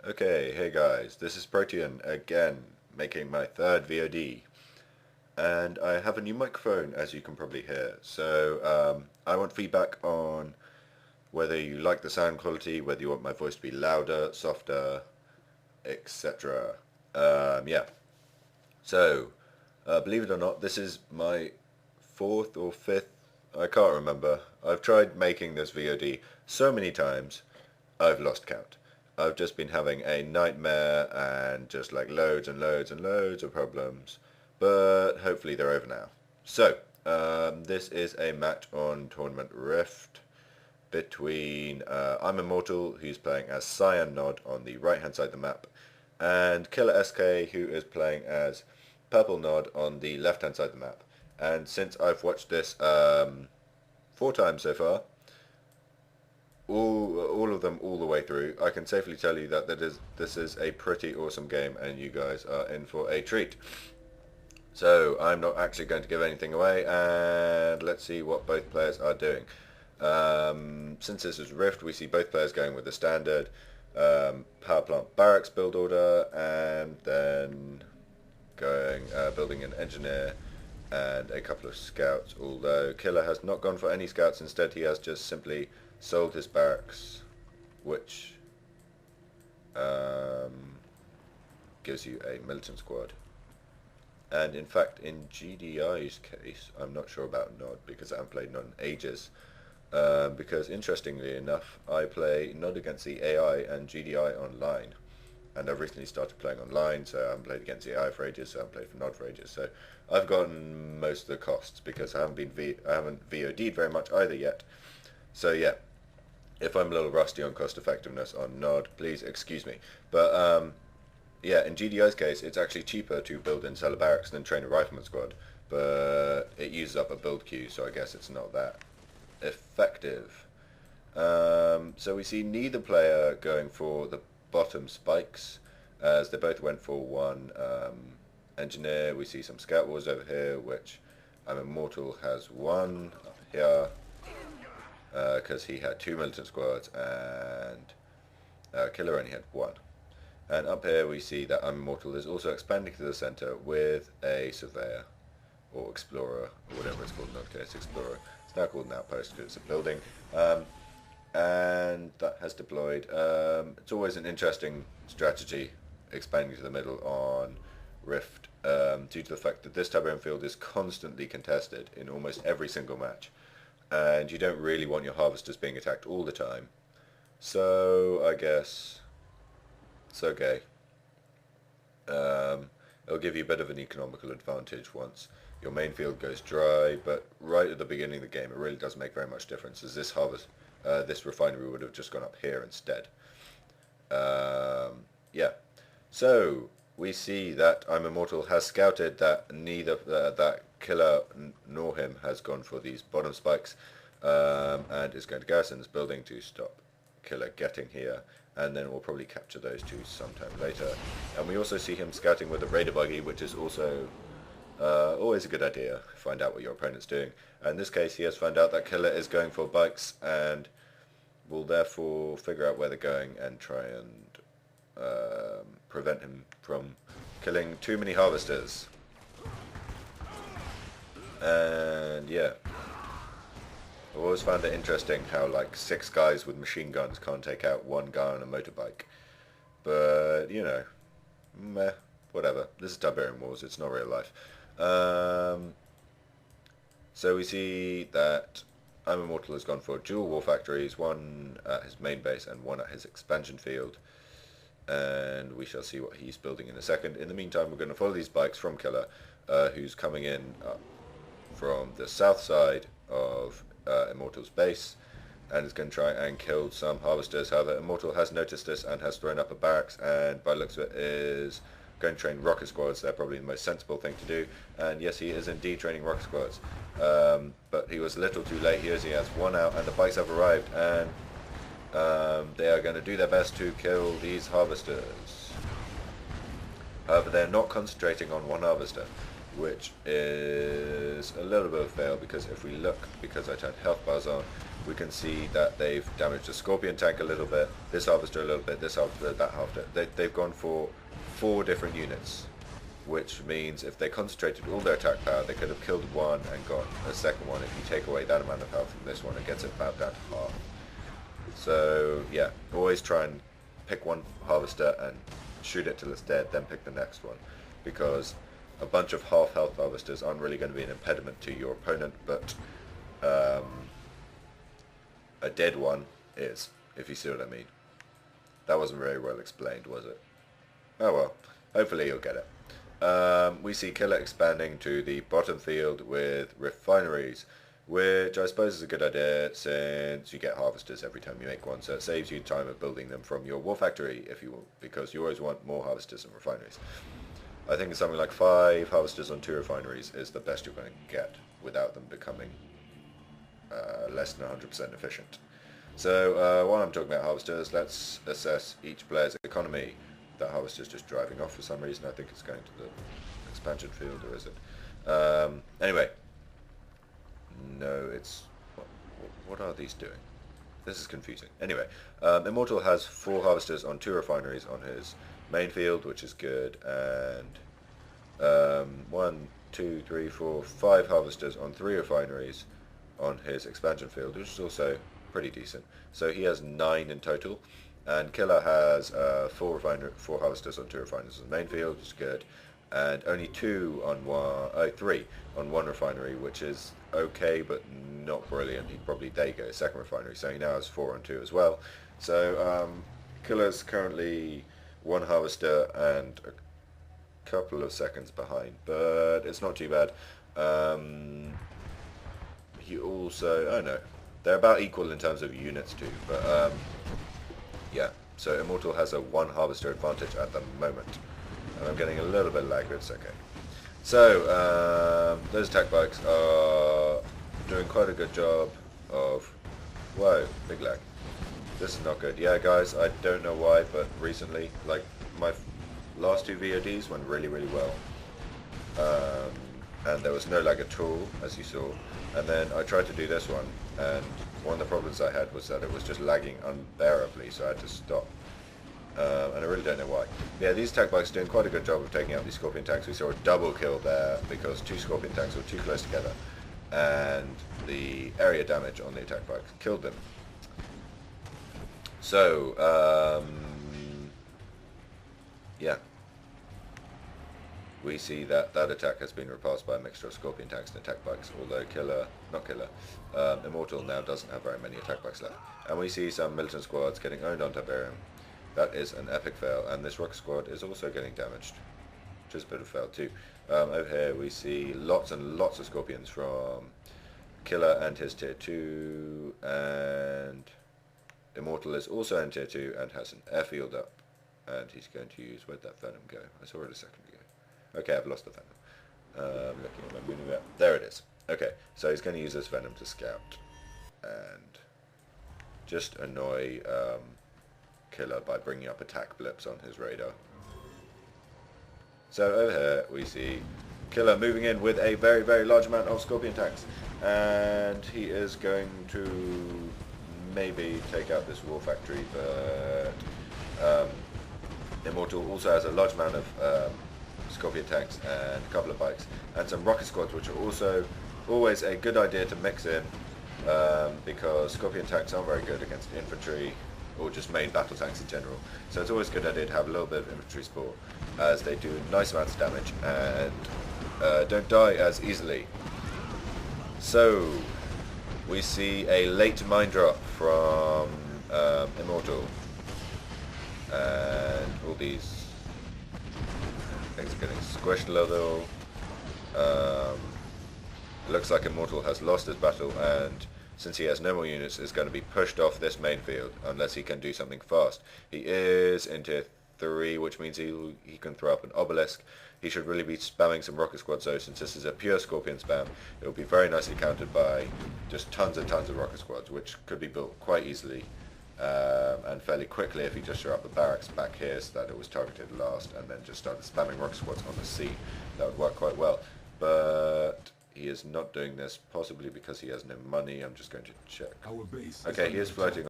Okay, hey guys, this is Protean again, making my third VOD. And I have a new microphone, as you can probably hear. So I want feedback on whether you like the sound quality, whether you want my voice to be louder, softer, etc. Yeah. So, believe it or not, this is my fourth or fifth, I can't remember. I've tried making this VOD so many times, I've lost count. I've just been having a nightmare and just like loads and loads and loads of problems, but hopefully they're over now. So, this is a match on Tournament Rift between ImImmortal, who's playing as Cyan Nod on the right hand side of the map, and Killer SK, who is playing as Purple Nod on the left hand side of the map. And since I've watched this 4 times so far, all of them all the way through, I can safely tell you that this is a pretty awesome game, and you guys are in for a treat. So I'm not actually going to give anything away, and let's see what both players are doing. Since this is Rift, we see both players going with the standard power plant barracks build order, and then going building an engineer and a couple of scouts, although Killer has not gone for any scouts. Instead, he has just simply sold his barracks, which gives you a militant squad. And in fact, in GDI's case, I'm not sure about Nod because I haven't played Nod in ages. Because interestingly enough, I play Nod against the AI and GDI online. And I've recently started playing online, so I haven't played against the AI for ages, so I haven't played for Nod for ages. So I've gotten most of the costs because I haven't VOD'd very much either yet. So yeah, if I'm a little rusty on cost effectiveness on Nod, please excuse me. But yeah, in GDI's case, it's actually cheaper to build and sell a barracks than train a rifleman squad, but it uses up a build queue, so I guess it's not that effective. So we see neither player going for the bottom spikes, as they both went for one engineer. We see some scout wars over here, which ImImmortal has one up here, because he had 2 militant squads and Killer only had 1. And up here we see that ImImmortal is also expanding to the center with a surveyor or explorer or whatever it's called. In that case, explorer. It's now called an outpost because it's a building. And that has deployed. It's always an interesting strategy expanding to the middle on Rift, due to the fact that this type of field is constantly contested in almost every single match, and you don't really want your harvesters being attacked all the time. So I guess it's okay. It'll give you a bit of an economical advantage once your main field goes dry, but right at the beginning of the game it really doesn't make very much difference, as this refinery would have just gone up here instead. Yeah, so we see that ImImmortal has scouted that neither that Killer nor him has gone for these bottom spikes, and is going to garrison this building to stop Killer getting here, and then we'll probably capture those two sometime later. And we also see him scouting with a raider buggy, which is also always a good idea. Find out what your opponent's doing. And in this case, he has found out that Killer is going for bikes, and will therefore figure out where they're going and try and prevent him from killing too many harvesters. And yeah, I've always found it interesting how like 6 guys with machine guns can't take out 1 guy on a motorbike. But, you know, meh, whatever. This is Tiberian Wars, it's not real life. So we see that ImImmortal has gone for dual war factories, one at his main base and one at his expansion field. And we shall see what he's building in a second. In the meantime, we're going to follow these bikes from Killer, who's coming in from the south side of Immortal's base, and is going to try and kill some harvesters. However, Immortal has noticed this and has thrown up a barracks, and by the looks of it is going to train rocket squads. They're probably the most sensible thing to do, and yes, he is indeed training rocket squads, but he was a little too late. He has 1 out, and the bikes have arrived, and they are going to do their best to kill these harvesters. However, they're not concentrating on 1 harvester, which is a little bit of a fail, because if we look, because I turned health bars on, we can see that they've damaged the Scorpion tank a little bit, this Harvester a little bit, this Harvester, that Harvester. They've gone for 4 different units, which means if they concentrated all their attack power, they could have killed one and got a second one. If you take away that amount of health from this one, it gets it about down to half. So yeah, always try and pick one Harvester and shoot it till it's dead, then pick the next one, because a bunch of half health Harvesters aren't really going to be an impediment to your opponent, but a dead one is, if you see what I mean. That wasn't very well explained, was it? Oh well, hopefully you'll get it. We see Killer expanding to the bottom field with refineries, which I suppose is a good idea since you get harvesters every time you make one, so it saves you time of building them from your war factory, if you will, because you always want more harvesters and refineries. I think it's something like 5 harvesters on 2 refineries is the best you're going to get without them becoming less than 100% efficient. So while I'm talking about harvesters, let's assess each player's economy. That harvester's just driving off for some reason. I think it's going to the expansion field, or is it? Anyway, no, it's... What are these doing? This is confusing. Anyway, Immortal has 4 harvesters on 2 refineries on his main field, which is good, and 1, 2, 3, 4, 5 harvesters on 3 refineries on his expansion field, which is also pretty decent. So he has 9 in total, and Killer has 4 harvesters on 2 refineries on the main field, which is good, and only 3 on 1 refinery, which is okay but not brilliant. He'd probably go second refinery, so he now has 4 on 2 as well. So Killer's currently 1 harvester and a couple of seconds behind, but it's not too bad. He also, oh no, they're about equal in terms of units too, but yeah, so Immortal has a 1 harvester advantage at the moment, and I'm getting a little bit lag, but it's okay. So those attack bikes are doing quite a good job of, whoa, big lag. This is not good. Yeah guys, I don't know why, but recently, like my last 2 VODs went really well, and there was no lag at all, as you saw, and then I tried to do this one, and one of the problems I had was that it was just lagging unbearably, so I had to stop, and I really don't know why. Yeah, these attack bikes are doing quite a good job of taking out these Scorpion tanks. We saw a double kill there because 2 Scorpion tanks were too close together, and the area damage on the attack bikes killed them. So, yeah. We see that that attack has been repulsed by a mixture of Scorpion tanks and attack bikes, although Immortal now doesn't have very many attack bikes left. And we see some militant squads getting owned on Tiberium. That is an epic fail, and this rocket squad is also getting damaged, which is a bit of a fail too. Over here we see lots and lots of Scorpions from Killer and his tier 2, and Immortal is also in tier 2 and has an airfield up, and he's going to use, where'd that Venom go? I saw it a second ago. Okay, I've lost the Venom. Looking at my mini map. There it is. Okay, so he's going to use this Venom to scout and just annoy Killer by bringing up attack blips on his radar. So over here we see Killer moving in with a very large amount of Scorpion tanks, and he is going to maybe take out this war factory, but Immortal also has a large amount of Scorpion tanks and a couple of bikes and some rocket squads, which are also always a good idea to mix in, because Scorpion tanks aren't very good against infantry or just main battle tanks in general, so it's always a good idea to have a little bit of infantry support, as they do nice amounts of damage and don't die as easily. So we see a late mine drop from Immortal, and all these things are getting squished a little. Looks like Immortal has lost his battle, and since he has no more units, is going to be pushed off this main field unless he can do something fast. He is in tier 3, which means he can throw up an obelisk. He should really be spamming some rocket squads though, since this is a pure Scorpion spam. It will be very nicely countered by just tons and tons of rocket squads, which could be built quite easily and fairly quickly if he just threw up the barracks back here so that it was targeted last, and then just started spamming rocket squads on the sea. That would work quite well. But he is not doing this, possibly because he has no money. I'm just going to check. Our base. Okay, he is floating